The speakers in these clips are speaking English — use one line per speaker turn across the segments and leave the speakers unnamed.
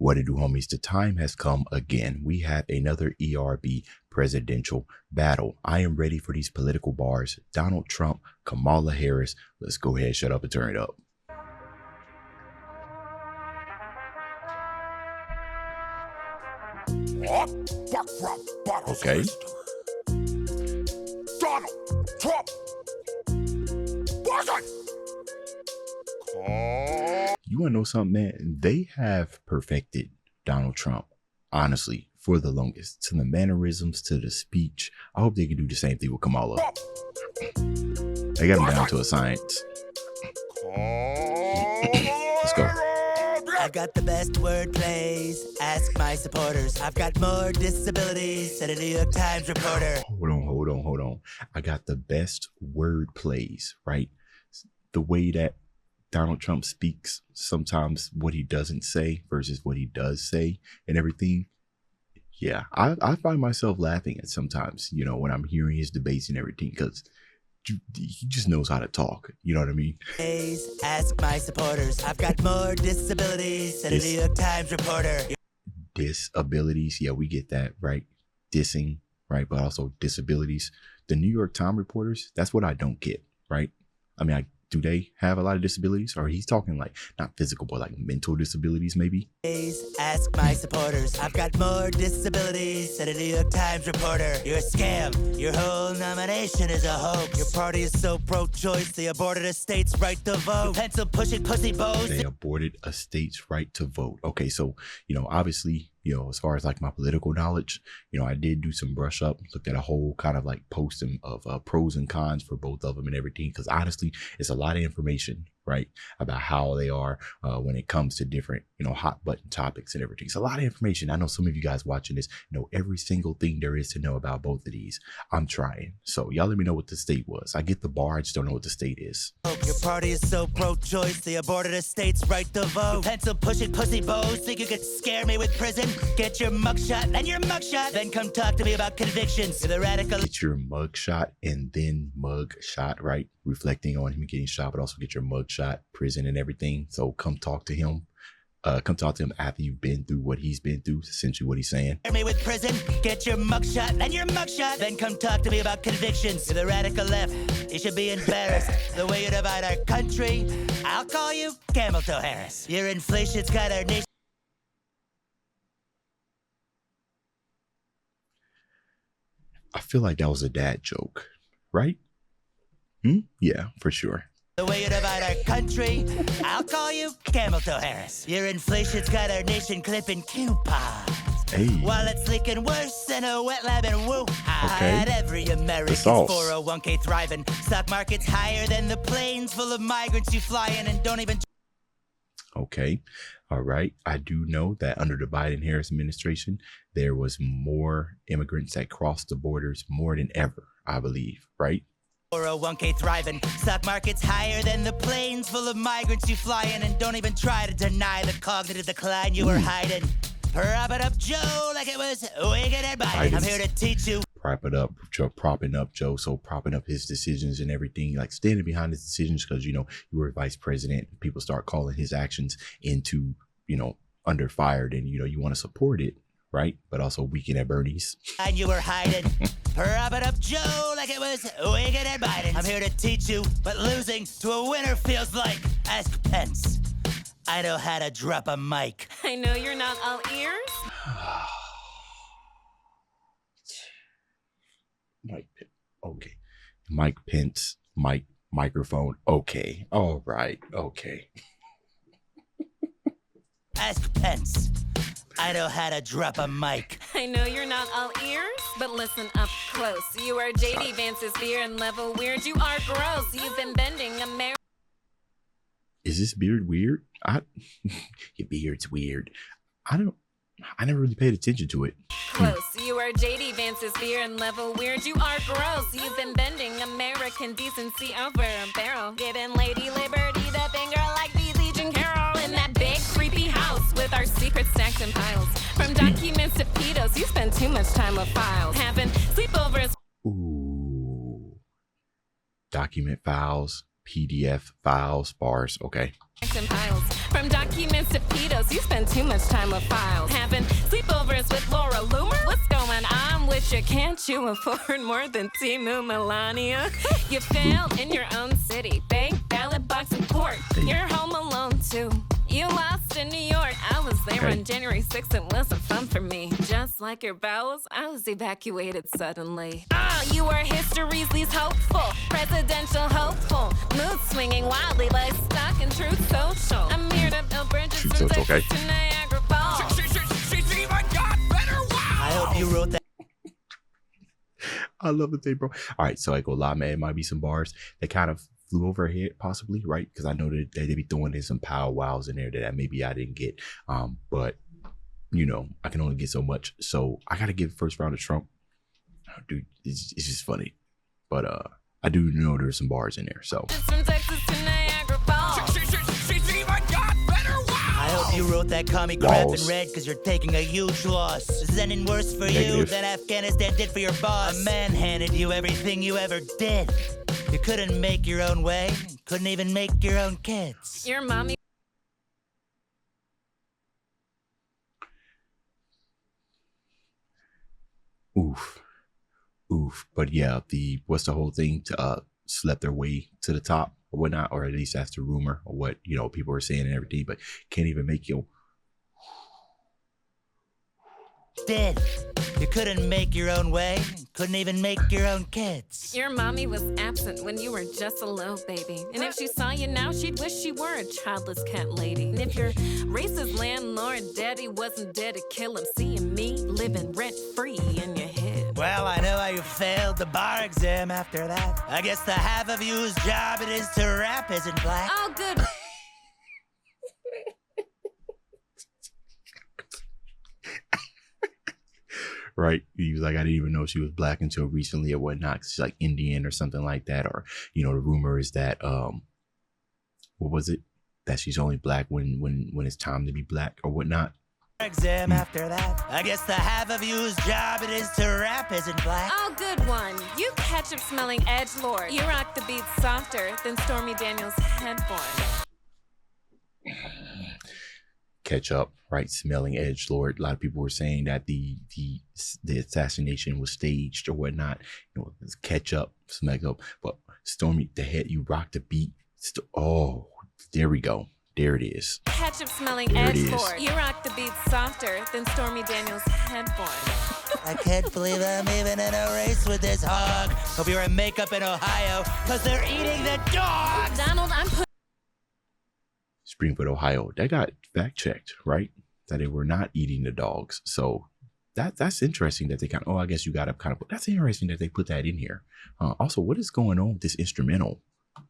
What it do, homies? The time has come again. We have another ERB presidential battle. I am ready for these political bars. Donald Trump, Kamala Harris. Let's go ahead, shut up and turn it up. Okay.
Donald Trump.
You want to know something, man? They have perfected Donald Trump, honestly, for the longest. To the mannerisms, to the speech. I hope they can do the same thing with Kamala. They got him down to a science. Let's go.
I've got the best word plays. Ask my supporters. I've got more disabilities than a New York Times reporter.
Hold on. I got the best word plays, right? The way that Donald Trump speaks, sometimes what he doesn't say versus what he does say and everything. Yeah, I find myself laughing at sometimes, you know, when I'm hearing his debates and everything, because he just knows how to talk. You know what I mean?
Ask my supporters. I've got more disabilities than a New York Times reporter.
Disabilities. Yeah, we get that, right? Dissing, right? But also disabilities. The New York Times reporters, that's what I don't get, right? I mean, do they have a lot of disabilities? Or he's talking like not physical, but like mental disabilities, maybe?
Ask my supporters. I've got more disabilities than a New York Times reporter. You're a scam. Your whole nomination is a hoax. Your party is so pro-choice, they aborted a state's right to vote. Pencil pushing pussy bows.
They aborted a state's right to vote. Okay, so, you know, obviously, you know, as far as like my political knowledge, you know, I did do some brush up, looked at a whole kind of like posting of pros and cons for both of them and everything. Because honestly, it's a lot of information, right, about how they are when it comes to different, you know, hot button topics and everything. It's a lot of information. I know some of you guys watching this know every single thing there is to know about both of these. I'm trying. So y'all let me know what the state was. I get the bar. I just don't know what the state is.
Your party is so pro-choice, they aborted a state's right to vote. Pencil pushing pussy bows, think you could scare me with prison? Get your mugshot and your mugshot, then come talk to me about convictions. To the radical.
Get your mugshot and then mugshot, right? Reflecting on him getting shot, but also get your mugshot, prison and everything. So come talk to him. Come talk to him after you've been through what he's been through. Essentially what he's saying.
Scare me with prison, get your mugshot and your mugshot, then come talk to me about convictions. To the radical left, you should be embarrassed. The way you divide our country, I'll call you Camel Toe Harris. Your inflation's got our nation.
I feel like that was a dad joke, right? Yeah, for sure.
The way you divide our country, I'll call you Camel Toe Harris. Your inflation's got our nation clipping coupons.
Hey.
While it's leaking worse than a wet lab in Wuhan.
Okay.
And every American's 401k thriving. Stock market's higher than the planes full of migrants you fly in and don't even.
Okay. All right. I do know that under the Biden-Harris administration, there was more immigrants that crossed the borders more than ever, I believe, right?
401k thriving. Stock market's higher than the planes full of migrants you fly in and don't even try to deny the cognitive decline you were hiding. Prop it up Joe like it was wicked and Biden. I'm here to teach you.
Prop it up, Joe, propping up Joe. So propping up his decisions and everything, like standing behind his decisions because, you know, you were vice president. People start calling his actions into, you know, under fire. Then, you know, you want to support it, right? But also weekend at Bernie's.
And you were hiding. Prop it up Joe like it was wicked and Biden. I'm here to teach you what losing to a winner feels like. Ask Pence. I know how to drop a mic.
I know you're not all ears.
Okay. Mike Pence, microphone. Okay. All right. Okay.
Ask Pence. I know how to drop a mic.
I know you're not all ears, but listen up close. You are JD Vance's fear and level weird. You are gross. You've been bending America.
Is this beard weird? Your beard's weird. I never really paid attention to it.
Close. You are JD Vance's fear and level weird. You are gross. You've been bending American decency over a barrel. Giving Lady Liberty the finger like the Legion Carol in that big creepy house with our secrets stacked in piles. From documents to pedos, you spend too much time with files. Having sleepovers.
Ooh. Document files. PDF files, bars. Okay.
And piles. From documents to pedos, you spend too much time with files. Having sleepovers with Laura Loomer? What's going on with you? Can't you afford more than Timu Melania? You failed in your own city. Bank, ballot box, and court. You're home alone, too. You lost in New York. I was there on January 6th. It wasn't fun for me. Just like your bowels, I was evacuated suddenly. You were history's least hopeful. Presidential hopeful. Mood swinging wildly like stock and Truth Social. I'm here to build bridges from Texas to Niagara Falls. She's even got better. Wow.
I hope you wrote that.
I love the thing, bro. All right, so I go lie, man. It might be some bars that kind of flew over her head, possibly, right? Because I know that they be throwing in some power wows in there that maybe I didn't get. But you know, I can only get so much. So I gotta give first round to Trump. Oh, dude, it's just funny. But I do know there's some bars in there. So
from Texas to Niagara Falls. She's even got better. Wow.
I hope you wrote that commie crap in red because you're taking a huge loss. This is ending worse for you than Afghanistan did for your boss. A man handed you everything you ever did. You couldn't make your own way. Couldn't even make your own kids.
Your mommy.
Oof. But yeah, what's the whole thing to slept their way to the top or whatnot, or at least that's the rumor or what, you know, people are saying and everything, but can't even make you.
Did. You couldn't make your own way. Couldn't even make your own kids.
Your mommy was absent when you were just a little baby. And if she saw you now, she'd wish she were a childless cat lady. And if your racist landlord daddy wasn't dead to kill him, seeing me living rent-free in your head.
Well, I know how you failed the bar exam after that. I guess the half of you whose job it is to rap isn't black.
Oh, good.
Right, he was like, I didn't even know she was black until recently or whatnot. She's like Indian or something like that, or you know, the rumor is that what was it, that she's only black when it's time to be black or whatnot.
Exam after that. I guess the half of you whose job it is to rap isn't black.
Oh, good one. You ketchup smelling edgelord. You rock the beat softer than Stormy Daniels' headboard.
Ketchup, right? Smelling edgelord. A lot of people were saying that the assassination was staged or whatnot. You know, it's ketchup, smell up. But Stormy, the head, you rock the beat. Oh, there we go. There it is.
Ketchup smelling edgelord. You rock the beat softer than Stormy Daniels' headboard.
I can't believe I'm even in a race with this hog. Hope you're in makeup in Ohio, cause they're eating the dogs.
Donald, I'm putting
Springfield, Ohio. That got fact checked, right? That they were not eating the dogs. So that's interesting that they kind of, I guess you got to kind of, that's interesting that they put that in here. Also, what is going on with this instrumental?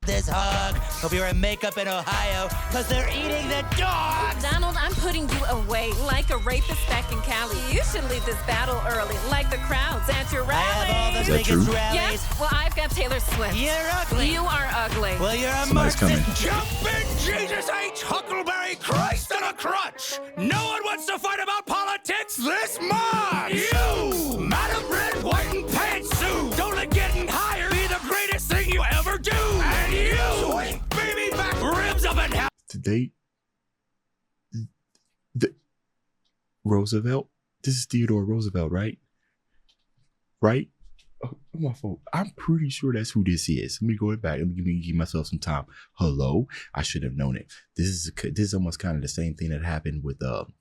This hog. Hope you're in makeup in Ohio, cause they're eating the dogs.
Donald, I'm putting you away like a rapist back in Cali. You should leave this battle early, like the crowds at your
I have all
rallies.
the biggest rallies.
Yes, well, I've got Taylor Swift.
You're ugly.
You are ugly.
Well, you're a
Somebody's coming.
Marxist. Jumping Jesus H. Huckleberry Christ on a crutch. No one wants to fight about politics this much. You, Madam Red, White, and Pantsuit. Don't let getting higher be the greatest thing you ever do. And you, baby back ribs up in hell.
Today, Roosevelt. This is Theodore Roosevelt, right? Right? Oh, my phone. I'm pretty sure that's who this is. Let me go back. Let me give myself some time. Hello, I should have known it. This is almost kind of the same thing that happened with Barack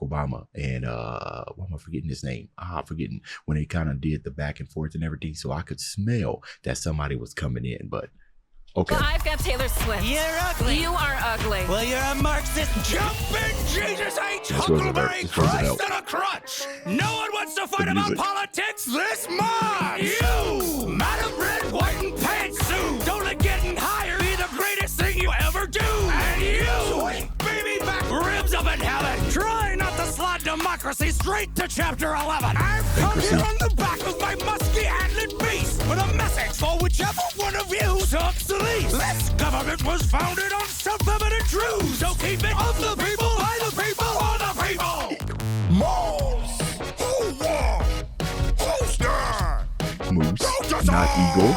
Obama and why am I forgetting his name? I'm forgetting when they kind of did the back and forth and everything. So I could smell that somebody was coming in, but. Okay.
Well, I've got Taylor Swift.
You're ugly.
You are ugly.
Well, you're a Marxist. Jumping Jesus H. Huckleberry Christ on a crutch. No one wants to fight about politics this much. You, Madam Red, White, and Pantsuit. Don't let getting higher be the greatest thing you ever do. And you, baby back ribs up in heaven. Try not to slide democracy straight to chapter 11. I've come here on the back of my musky-antlered beast with a message for whichever one of you sucks the least. This government was founded on self-evident truths. So keep it of the people, by the people, for the people. Moose, who won? Who's there?
Moose, not eagle.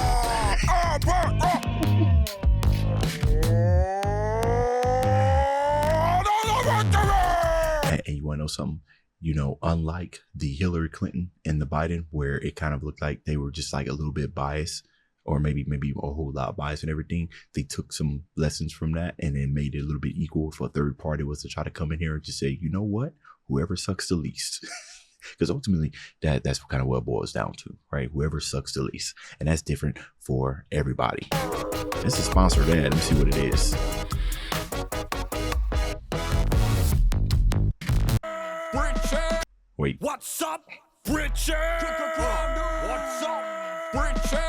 want to know something? You know, unlike the Hillary Clinton and the Biden, where it kind of looked like they were just like a little bit biased, or maybe a whole lot biased and everything, they took some lessons from that and then made it a little bit equal. If a third party was to try to come in here and just say, you know what, whoever sucks the least. Because ultimately, that's kind of what it boils down to, right? Whoever sucks the least. And that's different for everybody. This is sponsored ad. Let me see what it is. Wait.
What's up, Richard? What's up, Richard?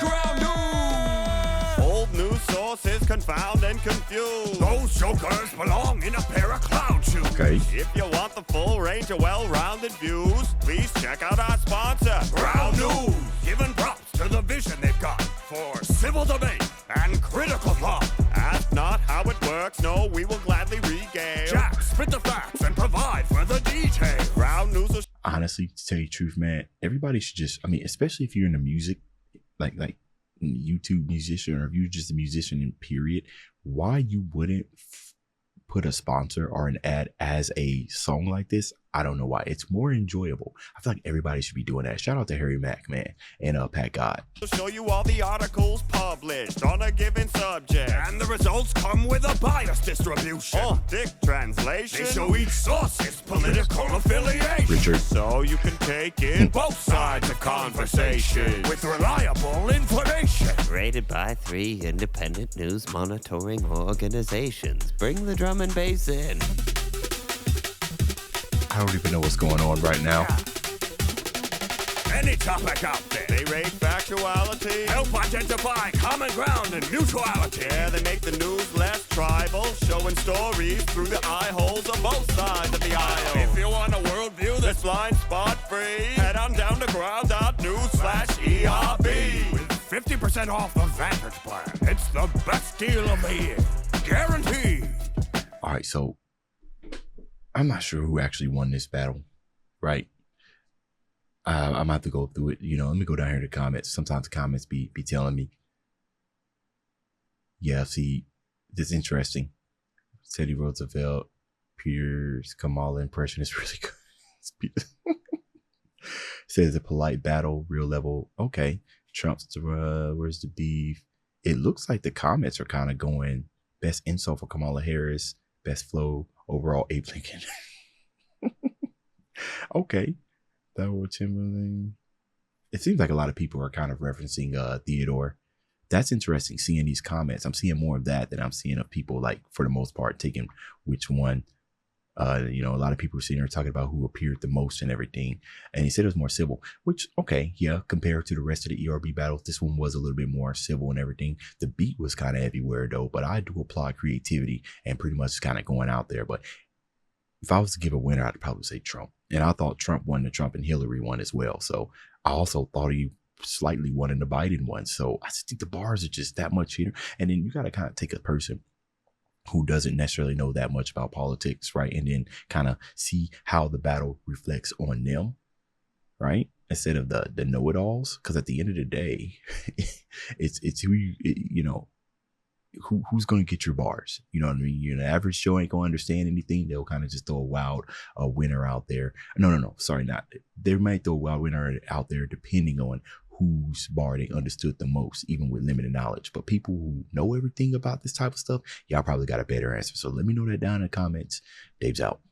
Ground news. Old news sources confound and confuse. Those jokers belong in a pair of clown shoes.
Okay.
If you want the full range of well-rounded views, please check out our sponsor, Ground News. Giving props to the vision they've got for civil debate and critical thought. Ask not how it works, no, we will gladly regale. Jack, spit the facts and provide for the details. Ground News is...
Honestly, to tell you the truth, man, everybody should just, I mean, especially if you're in the music, like YouTube musician, or if you're just a musician in period, why you wouldn't put a sponsor or an ad as a song like this? I don't know why. It's more enjoyable. I feel like everybody should be doing that. Shout out to Harry Mack, man, and Pat God.
We'll show you all the articles published on a given subject. And the results come with a bias distribution. Dick translation. They show each source's political affiliation.
Richard.
So you can take in both sides of conversation with reliable information.
Rated by 3 independent news monitoring organizations. Bring the drum and bass in.
I don't even know what's going on right now.
Any topic out there. They rate factuality, help identify common ground and neutrality. Yeah, they make the news less tribal, showing stories through the eye holes of both sides of the aisle. If you want a worldview that's blind spot free, head on down to ground.news/ERB. With 50% off the Vantage plan. It's the best deal of the year. Guaranteed.
All right, so I'm not sure who actually won this battle, right? I'm gonna have to go through it. You know, let me go down here to comments. Sometimes the comments be telling me, yeah, see, this is interesting. Teddy Roosevelt, Pierce, Kamala impression is really good. Says a polite battle, real level. Okay, Trump's where's the beef? It looks like the comments are kind of going best insult for Kamala Harris, best flow overall, Abe Lincoln. Okay. That was Timberlake. It seems like a lot of people are kind of referencing Theodore. That's interesting, seeing these comments. I'm seeing more of that than I'm seeing of people, like, for the most part, taking which one. You know, a lot of people are sitting there talking about who appeared the most and everything. And he said it was more civil, which, okay, yeah, compared to the rest of the ERB battles, this one was a little bit more civil and everything. The beat was kind of everywhere, though, but I do applaud creativity and pretty much kind of going out there. But if I was to give a winner, I'd probably say Trump. And I thought Trump won the Trump and Hillary one as well. So I also thought he slightly won in the Biden one. So I just think the bars are just that much here. And then you got to kind of take a person who doesn't necessarily know that much about politics, right? And then kind of see how the battle reflects on them, right? Instead of the know-it-alls. Because at the end of the day, it's who you know, who's going to get your bars. You know what I mean? You're an average Joe ain't going to understand anything. They'll kind of just throw a wild winner out there. No. Sorry, not. They might throw a wild winner out there depending on whose bar they understood the most, even with limited knowledge. But people who know everything about this type of stuff, y'all probably got a better answer. So let me know that down in the comments. Dave's out.